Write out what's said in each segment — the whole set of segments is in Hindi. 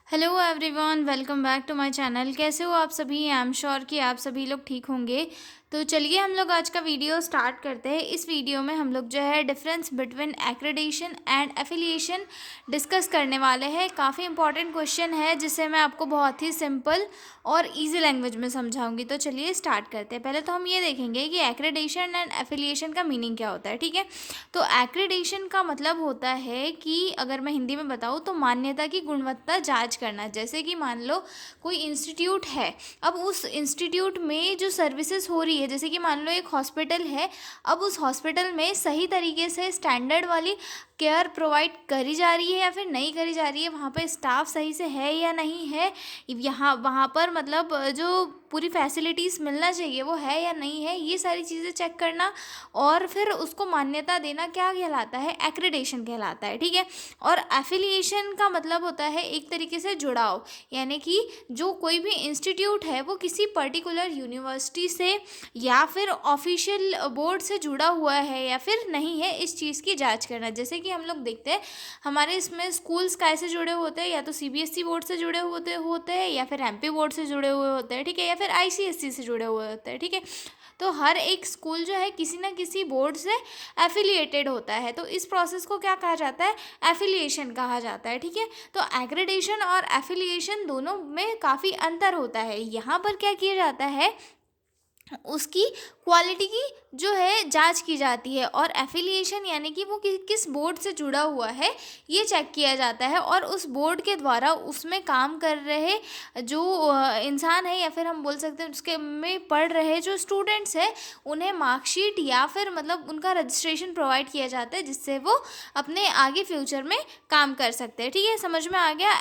Hello everyone, welcome back to my channel. कैसे हो आप सभी? आई एम श्योर कि आप सभी लोग ठीक होंगे। तो चलिए हम लोग आज का वीडियो स्टार्ट करते हैं। इस वीडियो में हम लोग जो है difference between accreditation and affiliation discuss करने वाले हैं। काफ़ी इंपॉर्टेंट क्वेश्चन है जिसे मैं आपको बहुत ही सिंपल और इजी लैंग्वेज में समझाऊंगी। तो चलिए स्टार्ट करते हैं। पहले तो हम ये देखेंगे कि एक्रेडिटेशन एंड एफिलिएशन का मीनिंग क्या होता है। ठीक है, तो एक्रेडिटेशन का मतलब होता है कि अगर मैं हिंदी में बताऊँ तो मान्यता की गुणवत्ता जांच करना। जैसे कि मान लो कोई इंस्टीट्यूट है, अब उस इंस्टीट्यूट में जो सर्विसेज हो रही है, जैसे कि मान लो एक हॉस्पिटल है, अब उस हॉस्पिटल में सही तरीके से स्टैंडर्ड वाली केयर प्रोवाइड करी जा रही है या फिर नहीं करी जा रही है, वहाँ पे स्टाफ सही से है या नहीं है, यहाँ वहाँ पर मतलब जो पूरी फैसिलिटीज़ मिलना चाहिए वो है या नहीं है, ये सारी चीज़ें चेक करना और फिर उसको मान्यता देना क्या कहलाता है? एक्रेडिटेशन कहलाता है। ठीक है, और एफिलिएशन का मतलब होता है एक तरीके से जुड़ाव, यानी कि जो कोई भी इंस्टीट्यूट है वो किसी पर्टिकुलर यूनिवर्सिटी से या फिर ऑफिशियल बोर्ड से जुड़ा हुआ है या फिर नहीं है, इस चीज़ की जांच करना। जैसे कि हम लोग देखते हैं हमारे इसमें स्कूल्स कैसे जुड़े होते हैं, या तो सीबीएसई बोर्ड से जुड़े होते हैं या फिर एमपी बोर्ड से जुड़े हुए होते हैं। ठीक है, या फिर आईसीएसई से जुड़े हुए होते हैं। ठीक है, तो हर एक स्कूल जो है किसी ना किसी बोर्ड से एफिलिएटेड होता है, तो इस प्रोसेस को क्या कहा जाता है? एफिलिएशन कहा जाता है। ठीक है, तो एग्रेडेशन और एफिलिएशन दोनों में काफ़ी अंतर होता है। यहाँ पर क्या किया जाता है, उसकी क्वालिटी की जो है जांच की जाती है, और एफिलिएशन यानी कि वो किस बोर्ड से जुड़ा हुआ है ये चेक किया जाता है, और उस बोर्ड के द्वारा उसमें काम कर रहे जो इंसान है या फिर हम बोल सकते हैं उसके में पढ़ रहे जो स्टूडेंट्स हैं, उन्हें मार्कशीट या फिर मतलब उनका रजिस्ट्रेशन प्रोवाइड किया जाता है, जिससे वो अपने आगे फ्यूचर में काम कर सकते हैं। ठीक है, समझ में आ गया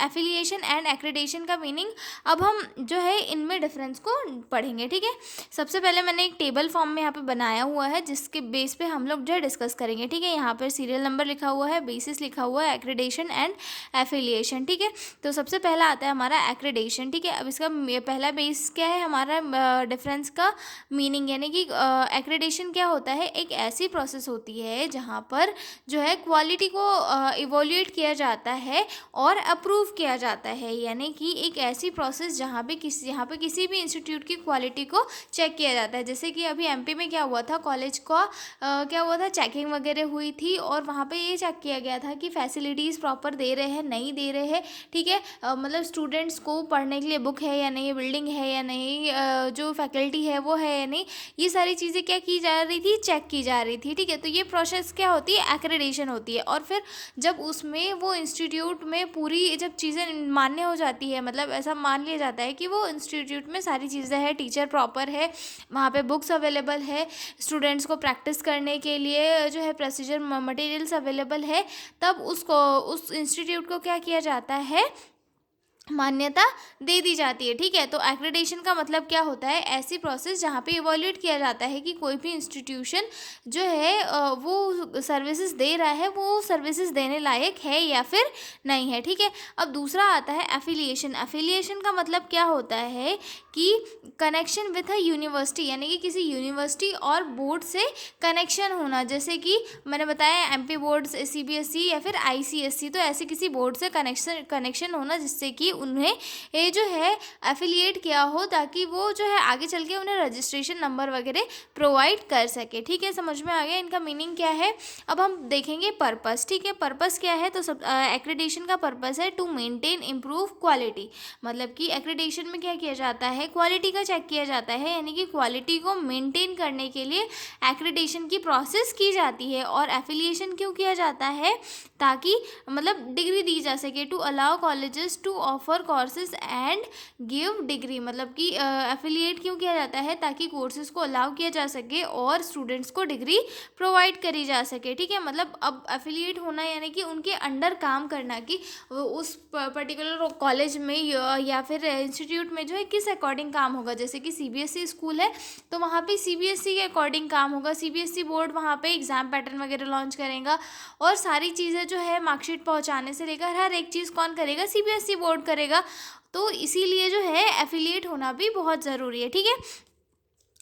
एफिलिएशन एंड एक्रेडिटेशन का मीनिंग। अब हम जो है इनमें डिफरेंस को पढ़ेंगे। ठीक है, सबसे पहले मैंने एक टेबल फॉर्म में यहाँ पे बनाया हुआ है जिसके बेस पे हम लोग जो है डिस्कस करेंगे। ठीक है, यहाँ पर सीरियल नंबर लिखा हुआ है, बेसिस लिखा हुआ है, एक्रेडिटेशन एंड एफिलिएशन। ठीक है, तो सबसे पहला आता है हमारा एक्रेडिटेशन। ठीक है, अब इसका पहला बेस क्या है हमारा डिफरेंस का मीनिंग, यानी कि एक्रेडिटेशन क्या होता है? एक ऐसी प्रोसेस होती है जहाँ पर जो है क्वालिटी को इवोल्यूएट किया जाता है और अप्रूव किया जाता है, यानी कि एक ऐसी प्रोसेस जहाँ पे किसी भी इंस्टीट्यूट की क्वालिटी को चेक किया जाता है। जैसे कि अभी एमपी में क्या हुआ था, कॉलेज का क्या हुआ था, चेकिंग वगैरह हुई थी और वहाँ पे ये चेक किया गया था कि फैसिलिटीज़ प्रॉपर दे रहे हैं नहीं दे रहे हैं। ठीक है, मतलब स्टूडेंट्स को पढ़ने के लिए बुक है या नहीं, बिल्डिंग है या नहीं, जो फैकल्टी है वो है या नहीं, ये सारी चीज़ें क्या की जा रही थी? चेक की जा रही थी। ठीक है, तो ये प्रोसेस क्या होती है? एक्रेडिटेशन होती है। और फिर जब उसमें वो इंस्टीट्यूट में पूरी जब चीज़ें मान्य हो जाती है, मतलब ऐसा मान लिया जाता है कि वो इंस्टीट्यूट में सारी चीज़ें हैं, टीचर प्रॉपर है, वहाँ पे बुक्स अवेलेबल है, स्टूडेंट्स को प्रैक्टिस करने के लिए जो है प्रोसीजर मटेरियल्स अवेलेबल है, तब उसको उस इंस्टीट्यूट को क्या किया जाता है? मान्यता दे दी जाती है। ठीक है, तो एक्रेडिटेशन का मतलब क्या होता है? ऐसी प्रोसेस जहाँ पे इवोल्यूट किया जाता है कि कोई भी इंस्टीट्यूशन जो है वो सर्विसेज दे रहा है, वो सर्विसेज देने लायक है या फिर नहीं है। ठीक है, अब दूसरा आता है एफिलिएशन। एफिलिएशन का मतलब क्या होता है कि कनेक्शन विथ अ यूनिवर्सिटी, यानी कि किसी यूनिवर्सिटी और बोर्ड से कनेक्शन होना। जैसे कि मैंने बताया एमपी बोर्ड, सीबीएसई या फिर आईसीएसई, तो ऐसे किसी बोर्ड से कनेक्शन होना जिससे कि उन्हें ये जो है एफिलिएट किया हो, ताकि वो जो है आगे चल के उन्हें रजिस्ट्रेशन नंबर वगैरह प्रोवाइड कर सके। ठीक है, समझ में आ गया इनका मीनिंग क्या है। अब हम देखेंगे पर्पस। ठीक है, पर्पस क्या है? तो सब एक्रेडिटेशन का पर्पस है टू मेंटेन इम्प्रूव क्वालिटी, मतलब कि एक्रेडिटेशन में क्या किया जाता है? क्वालिटी का चेक किया जाता है, यानी कि क्वालिटी को मेंटेन करने के लिए एक्रेडिटेशन की प्रोसेस की जाती है। और एफिलिएशन क्यों किया जाता है? ताकि मतलब डिग्री दी जा सके, to allow colleges to offer courses and give degree, मतलब कि एफिलिएट क्यों किया जाता है? ताकि कोर्सेज को अलाउ किया जा सके और स्टूडेंट्स को डिग्री प्रोवाइड करी जा सके। ठीक है, मतलब अब एफिलिएट होना यानी कि उनके अंडर काम करना, कि उस पर्टिकुलर कॉलेज में या फिर इंस्टीट्यूट में जो है किस अकॉर्डिंग काम होगा। जैसे कि सीबीएसई स्कूल है तो वहाँ पे सीबीएसई के अकॉर्डिंग काम होगा, सीबीएसई बोर्ड वहाँ पे एग्ज़ाम पैटर्न वगैरह लॉन्च करेगा, और सारी चीज़ें जो है मार्कशीट पहुँचाने से लेकर हर एक चीज़ कौन करेगा? सीबीएसई बोर्ड करेगा। तो इसीलिए जो है एफिलिएट होना भी बहुत ज़रूरी है। ठीक है,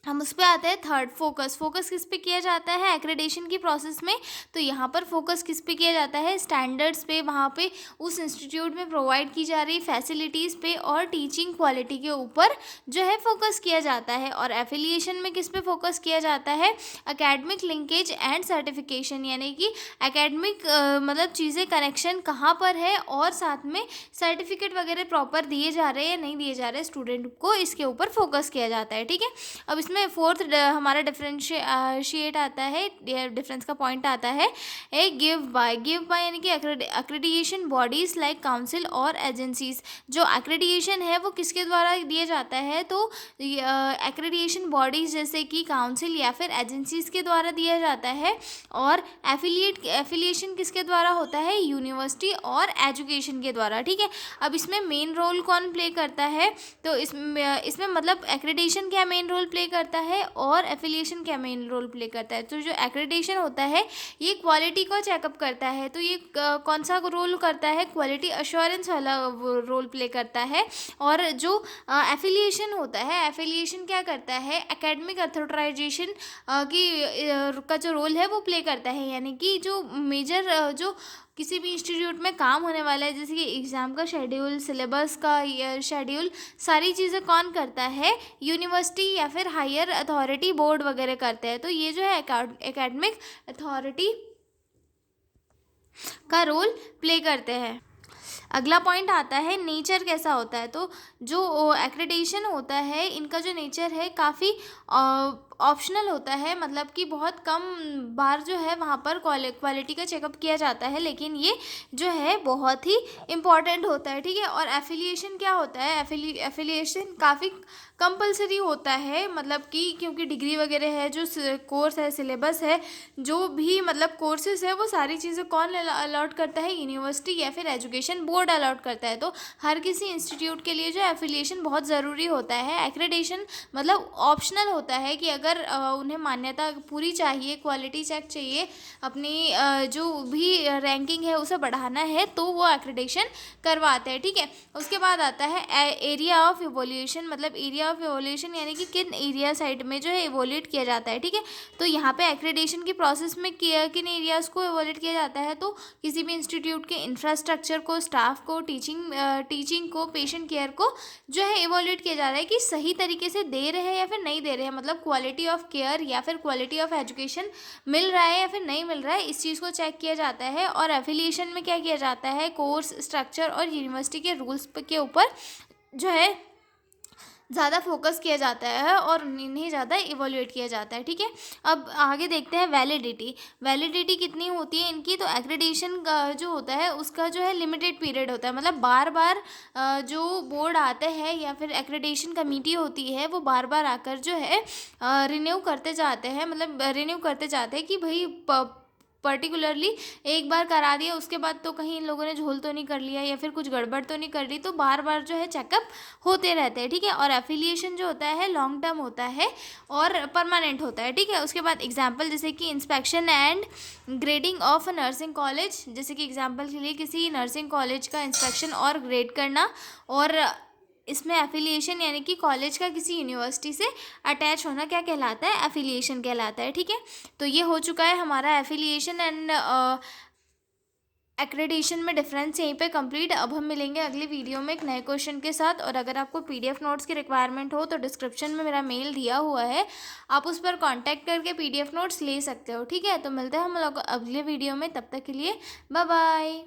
हम उस पे आते हैं थर्ड, फोकस। फोकस किस पे किया जाता है एक्रेडिटेशन की प्रोसेस में? तो यहाँ पर फोकस किस पे किया जाता है? स्टैंडर्ड्स पे, वहाँ पे उस इंस्टीट्यूट में प्रोवाइड की जा रही फैसिलिटीज़ पे और टीचिंग क्वालिटी के ऊपर जो है फोकस किया जाता है। और एफिलिएशन में किस पे फोकस किया जाता है? एकेडमिक लिंकेज एंड सर्टिफिकेशन, यानी कि एकेडमिक मतलब चीज़ें कनेक्शन कहाँ पर है और साथ में सर्टिफिकेट वगैरह प्रॉपर दिए जा रहे हैं या नहीं दिए जा रहे स्टूडेंट को, इसके ऊपर फोकस किया जाता है। ठीक है, अब इसमें फोर्थ हमारा डिफरेंशिएट आता है, डिफरेंस का पॉइंट आता है ए गिव बाय। गिव बाय यानी कि एक्रेडिटेशन बॉडीज लाइक काउंसिल और एजेंसीज। जो एक्रेडिटेशन है वो किसके द्वारा दिया जाता है? तो एक्रेडिटेशन बॉडीज जैसे कि काउंसिल या फिर एजेंसीज के द्वारा दिया जाता है। और एफिलिएशन किसके द्वारा होता है? यूनिवर्सिटी और एजुकेशन के द्वारा। ठीक है, अब इसमें मेन रोल कौन प्ले करता है? तो इसमें मतलब एक्रेडिटेशन क्या मेन रोल प्ले करता है और एफिलिएशन क्या मेन रोल प्ले करता है? तो जो एक्रेडिटेशन होता है ये क्वालिटी को चेकअप करता है, तो ये कौन सा रोल करता है? क्वालिटी अश्योरेंस वाला रोल प्ले करता है। और जो एफिलिएशन होता है, एफिलिएशन क्या करता है? एकेडमिक अथॉराइजेशन का जो रोल है वो प्ले करता है, यानी कि जो मेजर जो किसी भी इंस्टीट्यूट में काम होने वाला है, जैसे कि एग्ज़ाम का शेड्यूल, सिलेबस का शेड्यूल, सारी चीज़ें कौन करता है? यूनिवर्सिटी या फिर हायर अथॉरिटी बोर्ड वगैरह करते हैं। तो ये जो है एकेडमिक अथॉरिटी का रोल प्ले करते हैं। अगला पॉइंट आता है नेचर कैसा होता है। तो जो एक्रेडिटेशन होता है इनका जो नेचर है काफ़ी ऑप्शनल होता है, मतलब कि बहुत कम बार जो है वहाँ पर क्वालिटी का चेकअप किया जाता है, लेकिन ये जो है बहुत ही इम्पॉर्टेंट होता है। ठीक है, और एफिलिएशन क्या होता है? एफिलिएशन काफ़ी कंपलसरी होता है, मतलब कि क्योंकि डिग्री वगैरह है, जो कोर्स है, सिलेबस है, जो भी मतलब कोर्सेज है, वो सारी चीज़ें कौन अलॉट करता है? यूनिवर्सिटी या फिर एजुकेशन बोर्ड अलॉट करता है। तो हर किसी इंस्टीट्यूट के लिए जो एफिलिएशन बहुत ज़रूरी होता है। एक्रेडिटेशन मतलब ऑप्शनल होता है कि अगर उन्हें मान्यता पूरी चाहिए, क्वालिटी चेक चाहिए, अपनी जो भी रैंकिंग है उसे बढ़ाना है, तो वो एक्रेडिटेशन करवाते हैं। ठीक है, उसके बाद आता है एरिया ऑफ इवोल्यूशन। मतलब एरिया ऑफ इवोल्यूशन यानी कि किन एरिया साइड में जो है इवोल्यूट किया जाता है। ठीक है, तो यहाँ पे एक्रेडिटेशन की प्रोसेस में किन एरियाज़ को इवोल्यूट किया जाता है? तो किसी भी इंस्टीट्यूट के इंफ्रास्ट्रक्चर को, स्टाफ को, टीचिंग को, पेशेंट केयर को जो है इवोल्यूट किया जा रहा है कि सही तरीके से दे रहे हैं या फिर नहीं दे रहे हैं, मतलब क्वालिटी ऑफ केयर या फिर क्वालिटी ऑफ एजुकेशन मिल रहा है या फिर नहीं मिल रहा है, इस चीज़ को चेक किया जाता है। और एफिलिएशन में क्या किया जाता है? कोर्स स्ट्रक्चर और यूनिवर्सिटी के रूल्स के ऊपर जो है ज़्यादा फोकस किया जाता है और इन्हें ज़्यादा इवोल्यूट किया जाता है। ठीक है, अब आगे देखते हैं वैलिडिटी। वैलिडिटी कितनी होती है इनकी? तो एक्रेडिटेशन का जो होता है उसका जो है लिमिटेड पीरियड होता है, मतलब बार बार जो बोर्ड आते हैं या फिर एक्रेडिटेशन कमेटी होती है वो बार बार आकर जो है रिन्यू करते जाते हैं, मतलब रिन्यू करते जाते हैं कि भाई पर्टिकुलरली एक बार करा दिया, उसके बाद तो कहीं इन लोगों ने झोल तो नहीं कर लिया या फिर कुछ गड़बड़ तो नहीं कर दी, तो बार बार जो है चेकअप होते रहते हैं। ठीक है, और एफिलिएशन जो होता है लॉन्ग टर्म होता है और परमानेंट होता है। ठीक है, उसके बाद एग्जांपल जैसे कि inspection and grading of a nursing college, जैसे कि एग्जांपल के लिए किसी नर्सिंग कॉलेज का इंस्पेक्शन और ग्रेड करना, और इसमें एफिलिएशन यानी कि कॉलेज का किसी यूनिवर्सिटी से अटैच होना क्या कहलाता है? एफिलिएशन कहलाता है। ठीक है, तो ये हो चुका है हमारा एफिलिएशन एंड एक्रेडिटेशन में डिफरेंस यहीं पे कंप्लीट। अब हम मिलेंगे अगली वीडियो में एक नए क्वेश्चन के साथ, और अगर आपको पीडीएफ नोट्स की रिक्वायरमेंट हो तो डिस्क्रिप्शन में मेरा मेल दिया हुआ है, आप उस पर कांटेक्ट करके पीडीएफ नोट्स ले सकते हो। ठीक है, तो मिलते हैं हम लोग अगले वीडियो में, तब तक के लिए बाय बाय।